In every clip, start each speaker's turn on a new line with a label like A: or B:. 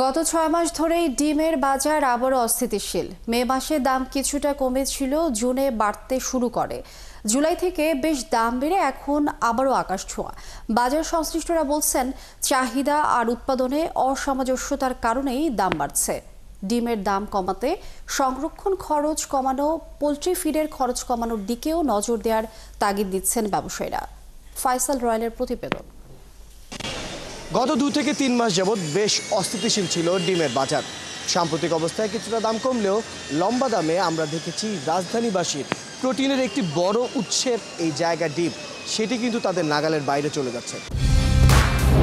A: গত ৬ মাস ধরেই ডিমের বাজার আবারও অস্থিতিশীল। মে মাসে দাম কিছুটা কমেছিল, জুনে বাড়তে শুরু করে। জুলাই থেকে বেশ দাম বেড়ে এখন আবারও আকাশ ছোঁয়া। বাজার সংশ্লিষ্টরা বলছেন, চাহিদা আর উৎপাদনে অসামঞ্জস্যতার কারণেই দাম বাড়ছে। ডিমের দাম কমাতে সংরক্ষণ খরচ কমানো, পোলট্রি ফিডের খরচ কমানোর দিকেও নজর দেওয়ার তাগিদ দিচ্ছেন ব্যবসায়ীরা। ফয়সাল রয়েলের প্রতিবেদন।
B: গত 2 থেকে 3 মাস যাবৎ বেশ অস্থিতিশীল ছিল ডিমের বাজার। সাম্প্রতিক অবস্থায় কিছুটা দাম কমলেও লম্বা দামে আমরা দেখেছি রাজধানীবাসীর প্রোটিনের একটি বড় উৎসের এই জায়গা ডিম, সেটি কিন্তু তাদের নাগালের বাইরে চলে যাচ্ছে।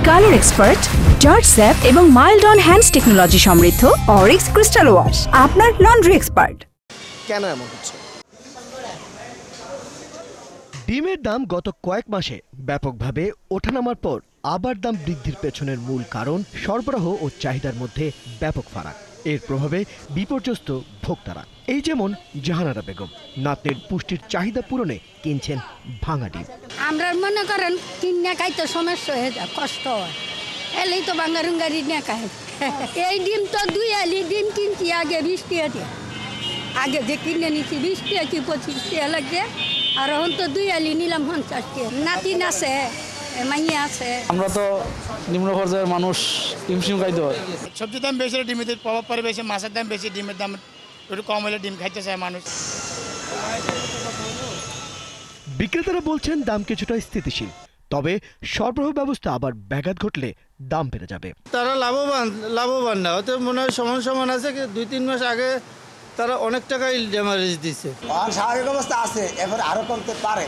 C: কালার এক্সপার্ট, জর্জ স্যাপ এবং মাইল্ড অন হ্যান্ডস টেকনোলজি সমৃদ্ধ অরিক্স ক্রিস্টাল ওয়াশ আপনার লন্ড্রি এক্সপার্ট।
B: কেন এমন হচ্ছে?
D: ডিমের দাম গত কয়েক মাসে ব্যাপকভাবে ওঠানামার পর আবার দাম বৃদ্ধির পেছনের মূল কারণ সরবরাহ ও চাহিদার মধ্যে ব্যাপক ফারাক। এর প্রভাবে বিপর্যস্ত ভোক্তারা। এই যেমন জাহানারা বেগম নাতনির পুষ্টির চাহিদা পূরণে কিনছেন ভাঙা ডিম।
E: আমরা মনে করেন কিনে খাইতে সমস্যা হয়ে যায়, কষ্ট হয়, এলেই তো বাঙ্গারুঙ্গারি নিয়ে খাই। এই ডিম তো 2 আলি ডিম কিনছি আগে 20 টাকা দিয়ে, আগে যে কিনে নিচ্ছি 20 টাকা কি 25 টাকা লাগছে, আর এখন তো 2 আলি নিলাম 50 টাকা। নাতিন আছে, মাইয়া আছে।
F: আমরা তো নিম্ন পর্যায়ের মানুষ, হিমশিম খাইতে হয়।
G: সবজির দাম বেশি, ডিমের প্রভাব পড়ে বেশি, মাছের দাম বেশি, ডিমের দাম একটু কম হলে ডিম খাইতে চায় মানুষ।
D: বিক্রেতারা বলছেন দাম কিছুটা স্থিতিশীল, তবে সরবরাহ ব্যবস্থা আবার ব্যাঘাত ঘটলে দাম বেড়ে যাবে।
H: তারা লাভবান না, হয়তো মনে হয় সমান আছে। 2-3 মাস আগে তারা অনেক টাকাই ড্যামারেজ দিচ্ছে।
I: স্বাভাবিক অবস্থা আছে, এবার আরো কমতে পারে,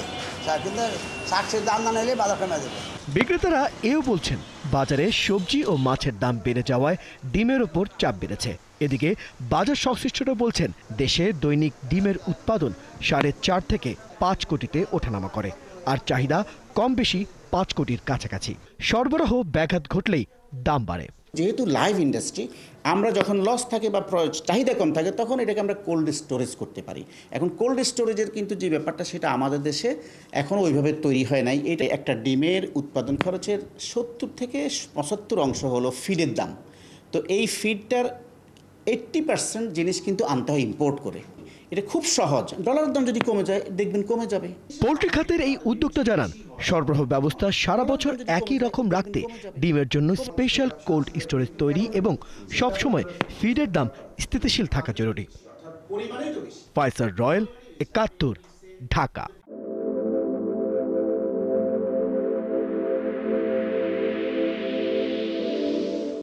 I: কিন্তু শাকসবজির দাম না নিলে বাজার কমে যাবে।
D: বিক্রেতারা এও বলছেন, বাজারে সবজি ও মাছের দাম বেড়ে যাওয়ায় ডিমের ওপর চাপ বেড়েছে। এদিকে বাজার সংশ্লিষ্টরা বলছেন, দেশে দৈনিক ডিমের উৎপাদন 4.5 থেকে 5 কোটিতে ওঠানামা করে, আর চাহিদা কম বেশি 5 কোটির কাছাকাছি। সরবরাহ ব্যাঘাত ঘটলেই দাম বাড়ে।
J: যেহেতু লাইভ ইন্ডাস্ট্রি, আমরা যখন লস থাকে বা চাহিদা কম থাকে তখন এটাকে আমরা কোল্ড স্টোরেজ করতে পারি। এখন কোল্ড স্টোরেজের কিন্তু যে ব্যাপারটা, সেটা আমাদের দেশে এখনও ওইভাবে তৈরি হয় নাই। এটা একটা ডিমের উৎপাদন খরচের 70 থেকে 75 অংশ হলো ফিডের দাম। তো এই ফিডটার 80% জিনিস কিন্তু আনতে হয় ইম্পোর্ট করে। এটা খুব সহজ, ডলারের দাম যদি কমে যায় দেখবেন কমে যাবে।
D: পোল্ট্রি খাতের এই উদ্যোক্তা জানান, সরবরাহ ব্যবস্থা সারা বছর একই রকম রাখতে ডিমের জন্য স্পেশাল কোল্ড স্টোরেজ তৈরি এবং সবসময় ফিডের দাম স্থিতিশীল থাকা জরুরি। ফয়সাল রয়েল, 71, ঢাকা।